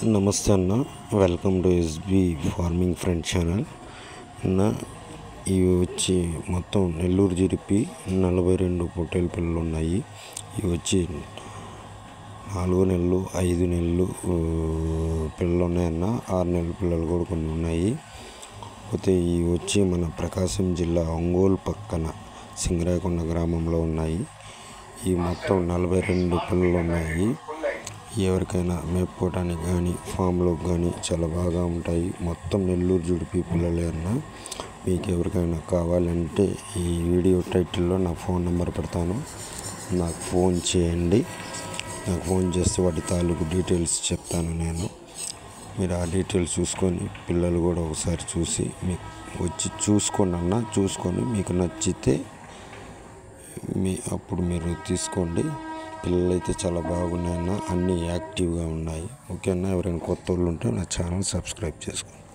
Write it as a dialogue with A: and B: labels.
A: నమస్తే అన్న, welcome to SB farming friend channel. అన్న ఇవి వచ్చి మొత్తం నెల్లూరు జరిపి 42 పొట్టేల పిల్లలు ఉన్నాయి. ఇవి వచ్చి 4 నెలలు 5 నెలలు పిల్లలు ఉన్నాయన్న. 6 నెలల పిల్లలు కూడా కొన్ని ఉన్నాయి. అయితే ఇవి వచ్చి మన ప్రకాశం జిల్లా ఒంగోలు పక్కన సింగరాయకొండ గ్రామంలో ఉన్నాయి. ఈ మొత్తం 42 పిల్లలు ఉన్నాయి. ఎవరికైనా మేపుకోవడానికి కానీ ఫామ్లోకి కానీ చాలా బాగా ఉంటాయి. మొత్తం నెల్లూరు జుడిపి పిల్లలే అన్న. మీకు ఎవరికైనా కావాలంటే ఈ వీడియో టైటిల్లో నా ఫోన్ నెంబర్ పెడతాను, నాకు ఫోన్ చేయండి. నాకు ఫోన్ చేస్తే వాటి తాలూకు డీటెయిల్స్ చెప్తాను నేను. మీరు ఆ డీటెయిల్స్ చూసుకొని పిల్లలు కూడా ఒకసారి చూసి మీకు వచ్చి చూసుకోండి అన్న. చూసుకొని మీకు నచ్చితే అప్పుడు మీరు తీసుకోండి. పిల్లలు అయితే చాలా బాగున్నాయన్న, అన్నీ యాక్టివ్గా ఉన్నాయి. ఓకే అన్న, ఎవరైనా కొత్త వాళ్ళు ఉంటే నా ఛానల్ సబ్స్క్రైబ్ చేసుకోండి.